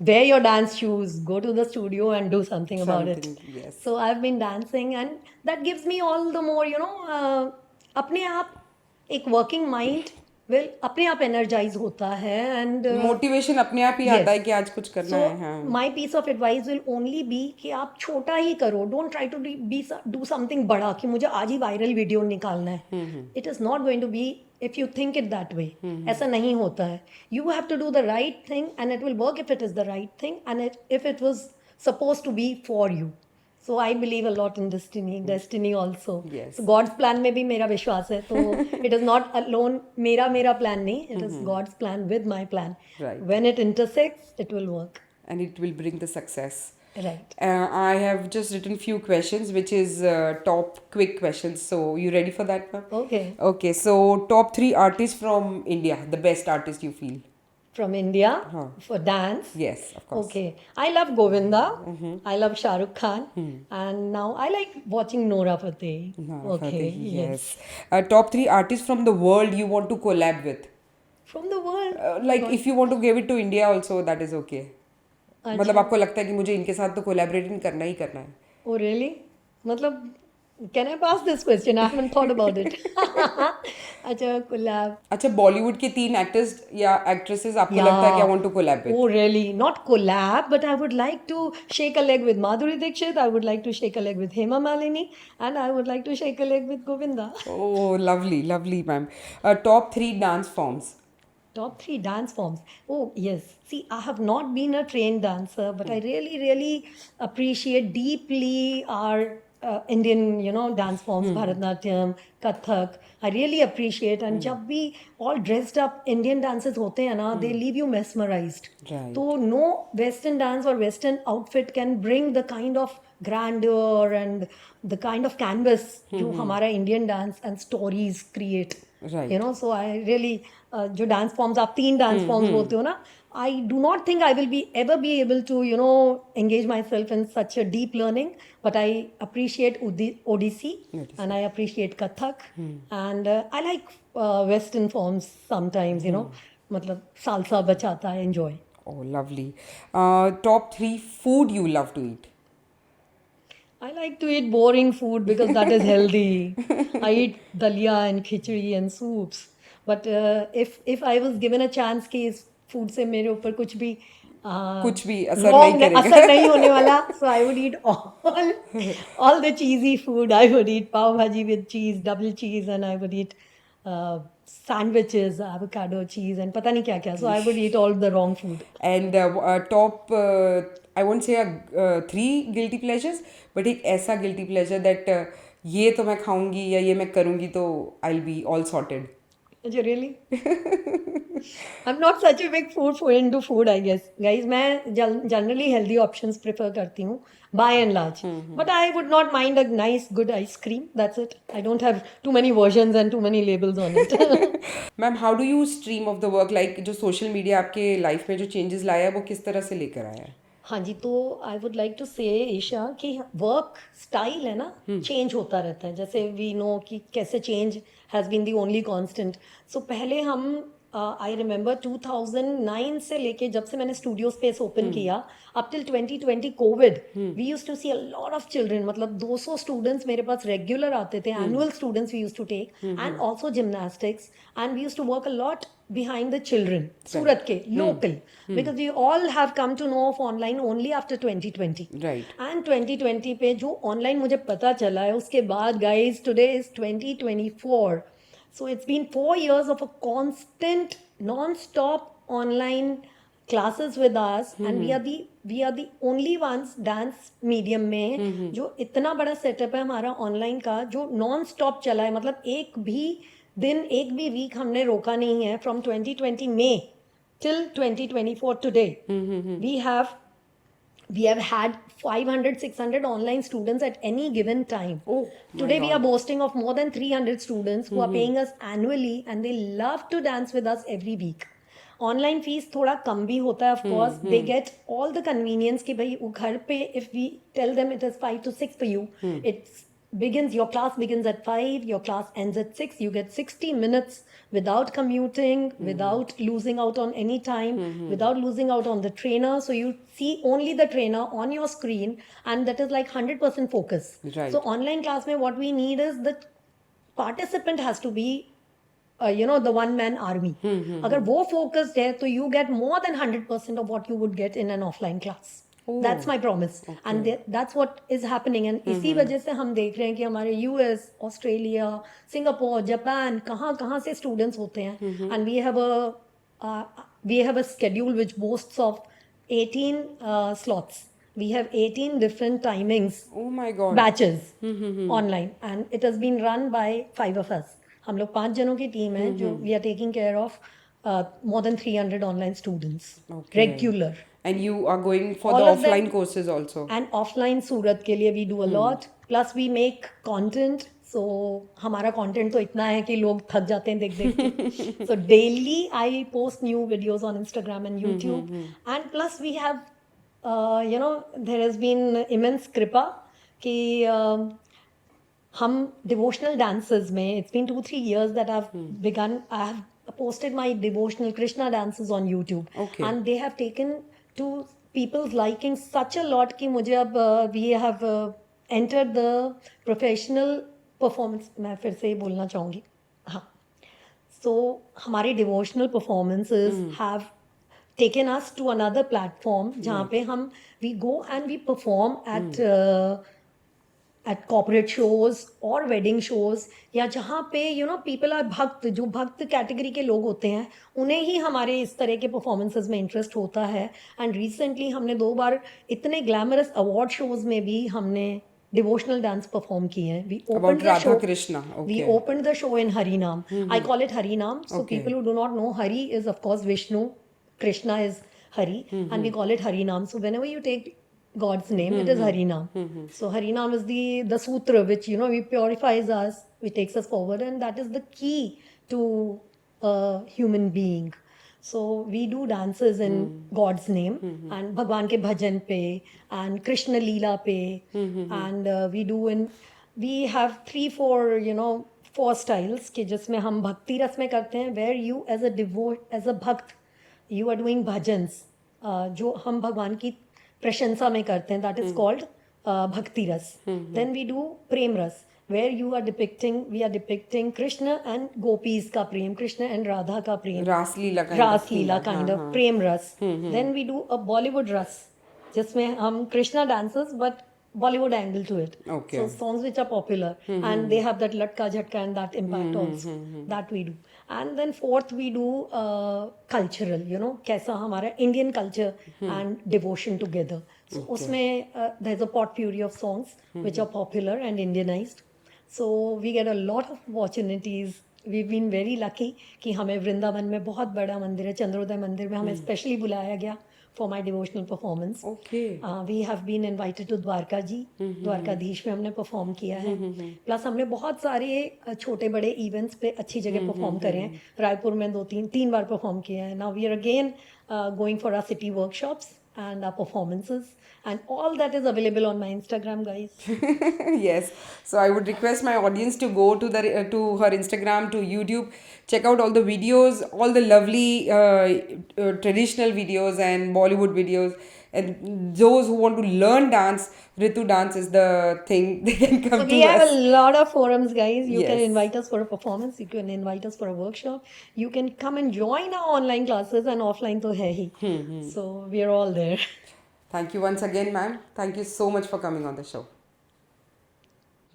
wear your dance shoes, go to the studio and do something about it. Yes. So I've been dancing, and that gives me all the more, you know, अपने आप एक working mind well अपने आप energise होता है and motivation अपने आप ही आता है कि आज कुछ करना सो है. हाँ. My piece of advice will only be कि आप छोटा ही करो, don't try to be do something बड़ा कि मुझे आज ही वायरल वीडियो निकालना है. It is not going to be if you think it that way. ऐसा नहीं होता है. You have to do the right thing and it will work if it is the right thing and if it was suppose to be for you. So I believe a lot in destiny also. Yes. God's plan में भी मेरा विश्वास है. तो it is not alone मेरा plan नहीं, it is God's plan with my plan. Right. When it intersects, it will work. And it will bring the success. Right. I have just written few questions, which is top quick questions. So you ready for that, ma'am? Okay. Okay. So top 3 artists from India, the best artist you feel? From India Huh. for dance. Yes, of course. Okay. I love Govinda. I love Shah Rukh Khan. And now I like watching Nora Fateh. Nora Okay. Fateh, Yes. Top 3 artists from the world you want to collab with. From the world. Like if you want to give it to India also, that is okay. मतलब आपको लगता है कि मुझे इनके साथ तो collaborate करना ही करना है. Oh, really? मतलब, can I pass this question? I haven't thought about it. अच्छा, collab. अच्छा, बॉलीवुड के 3 एक्टर्स या एक्ट्रेसेस आपको लगता है कि I want to collab with? Oh, really? Not collab, but I would like to shake a leg with Madhuri Dixit. I would like to shake a leg with Hema Malini, and I would like to shake a leg with Govinda. Oh, lovely, lovely, ma'am. Top 3 dance forms. Top 3 dance forms. Oh, yes. See, I have not been a trained dancer, but I really, really appreciate deeply our Indian, dance forms, Bharatanatyam, Kathak. I really appreciate. And जब भी all dressed up Indian dances होते हैं ना, they leave you mesmerized. Right. So no Western dance or Western outfit can bring the kind of grandeur and the kind of canvas जो हमारा Indian dance and stories create. Right. So I really जो dance forms आप 3 dance forms बोलते हो ना, I do not think I will be ever be able to engage myself in such a deep learning, but I appreciate Odissi and I appreciate Kathak and I like Western forms sometimes, मतलब salsa bachata, I enjoy. Oh, lovely. Top 3 food you love to eat. I like to eat boring food because that is healthy. I eat dalia and khichdi and soups. But if I was given a chance कि इस food से मेरे ऊपर कुछ भी असर नहीं करेगा. असर नहीं होने वाला, so I would eat all the cheesy food. I would eat pav bhaji with cheese, double cheese, and I would eat sandwiches, avocado cheese, and पता नहीं क्या क्या. So I would eat all the wrong food. And top, I won't say 3 guilty pleasures, but एक ऐसा guilty pleasure that ये तो मैं खाऊंगी या ये मैं करूंगी तो I'll be all sorted. Really? I'm not such a big into food, I guess. Guys, मैं generally healthy options prefer करती हूँ, by and large. But I would not mind a nice, good ice cream. That's it. I don't have too many versions and too many labels on it. Ma'am, how do you stream of the work? Like जो social media आपके life में जो changes लाया है वो किस तरह से लेकर आया है? हाँ जी, तो आई वुड लाइक टू से ईशा कि वर्क स्टाइल है ना, चेंज होता रहता है. जैसे वी नो कि कैसे change has been the only constant. So पहले हम आई रिमेंबर 2009 से लेके जब से मैंने स्टूडियो स्पेस ओपन किया up till 2020 Covid, we use to see a lot of children. मतलब 200 स्टूडेंट्स मेरे पास रेगुलर आते थे, annual students we use to take, and also gymnastics, and we use to work a lot behind the children, Surat ke, local, because we all have come to know of online only after 2020. Right. And 2020 पे जो online मुझे पता चला है, उसके बाद guys, today is 2024. So it's been 4 years of a constant, non-stop online classes with us, and we are the only ones dance medium में जो इतना बड़ा setup है हमारा online का, जो non-stop चला है. मतलब एक भी वीक हमने रोका नहीं है. From 2020 May till 2024 today, we have had 500-600 online students at any given time. Today we are boasting of more than 300 students who are paying us annually, and they love to dance with us every week. Online fees थोड़ा कम भी होता है, of course. They get all the convenience कि भाई घर पे if we tell them it is 5 to 6 for you, it's your class begins at 5, your class ends at 6, you get 60 minutes without commuting, without losing out on any time, without losing out on the trainer. So you see only the trainer on your screen, and that is like 100% focus. Right. So online class mein what we need is the participant has to be you know the one man army. अगर वो focused है तो you get more than 100% of what you would get in an offline class. That's my promise and that's what is happening. And इसी वजह से हम देख रहे हैं कि हमारे यूएस, ऑस्ट्रेलिया, सिंगापुर, जापान, कहाँ कहाँ से स्टूडेंट्स होते हैं. And we have a schedule which boasts of 18 slots. We have 18 different timings, Oh my God. batches online, and it has been run by 5 of us. हम लोग 5 जनों की team है जो we are taking care of more than 300 online students. Okay. Regular. And you are going for All the of them. offline courses also. And offline सूरत के लिए we do a lot. Plus we make content. So हमारा content तो इतना है कि लोग थक जाते हैं देख देख के. So daily I post new videos on Instagram and YouTube. And plus we have, you know, there has been immense कृपा कि हम devotional dances में, it's been 2-3 years that I've begun, I have posted my devotional Krishna dances on YouTube. Okay. And they have taken to people's liking such a lot कि मुझे अब we have entered the professional performance. मैं फिर से बोलना चाहूँगी. हाँ. So हमारे devotional performances have taken us to another platform जहाँ पे हम we go and we perform at corporate shows और wedding shows, या जहाँ पे you know people are भक्त, जो भक्त कैटेगरी के लोग होते हैं उन्हें ही हमारे इस तरह के परफॉर्मेंसेज में इंटरेस्ट होता है. एंड रिसेंटली हमने 2 बार इतने ग्लैमरस अवार्ड शोज में भी हमने डिवोशनल डांस परफॉर्म किए हैं. We About open the Radha show, Krishna. we Okay. opened the show in Harinam. I call it Harinam. So Okay. people who do not know, Hari is of course Vishnu, Krishna is Hari, and we call it Harinam. So whenever you take God's name, it is Harinam. So Harinam is the sutra which, you know, we purifies us, which takes us forward, and that is the key to a human being. So we do dances in God's name and Bhagwan ke bhajan pe and Krishna Leela pe, and we have 3-4 you know 4 styles कि जिसमें हम भक्ति रस में करते हैं, where you as a भक्त you are doing bhajans, जो हम भगवान की प्रशंसा में करते हैं, that is called bhakti ras. Then we do prem ras, where we are depicting Krishna and gopis का प्रेम, Krishna and Radha का प्रेम, Ras Leela kind Ras of. Leela kind of prem ras. Then we do a Bollywood ras जिसमें हम Krishna dances but Bollywood angle to it. Okay. So songs which are popular and they have that latka jhatka and that impact also. That we do. And then fourth we do cultural, you know, कैसा हमारा Indian culture and devotion together. So उसमें there's a potpourri of songs which are popular and Indianized. So we get a lot of opportunities. We've been very lucky कि हमें वृंदावन में बहुत बड़ा मंदिर है, चंद्रोदय मंदिर में हमें स्पेशली बुलाया गया for my devotional performance. Okay. We have been invited to Dwarka जी, द्वारकाधीश में हमने परफॉर्म किया है. प्लस हमने बहुत सारे छोटे बड़े इवेंट्स पे अच्छी जगह परफॉर्म करे हैं. रायपुर में 2-3 बार परफॉर्म किया है. Now we are again going for our city workshops and our performances, and all that is available on my Instagram, guys. Yes. So I would request my audience to go to her Instagram, to YouTube, check out all the videos, all the lovely traditional videos and Bollywood videos. And those who want to learn dance, Ritu dance is the thing. They can come So to we have us. a lot of forums, guys. You can Yes. invite us for a performance. You can invite us for a workshop. You can come and join our online classes, and offline to hai hi. So we are all there. Thank you once again, ma'am. Thank you so much for coming on the show.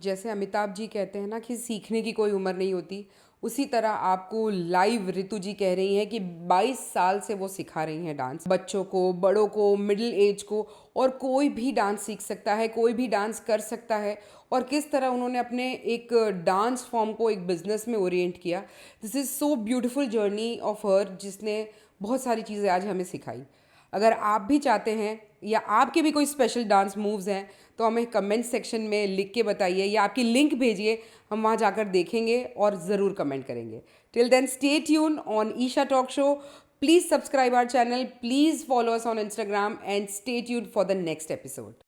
जैसे अमिताभ जी कहते हैं ना कि सीखने की कोई उम्र नहीं होती, उसी तरह आपको लाइव ऋतु जी कह रही हैं कि 22 साल से वो सिखा रही हैं डांस. बच्चों को, बड़ों को, मिडिल एज को, और कोई भी डांस सीख सकता है, कोई भी डांस कर सकता है. और किस तरह उन्होंने अपने एक डांस फॉर्म को एक बिजनेस में ओरिएंट किया. This is so beautiful journey of her, जिसने बहुत सारी चीज़ें आज हमें सिखाई. अगर आप भी चाहते हैं या आपके भी कोई स्पेशल डांस मूव्स हैं तो हमें कमेंट सेक्शन में लिख के बताइए या आपकी लिंक भेजिए, हम वहाँ जाकर देखेंगे और ज़रूर कमेंट करेंगे. Till then stay tune on Isha talk show. Please subscribe our channel, please follow us on Instagram and stay tuned for the next episode.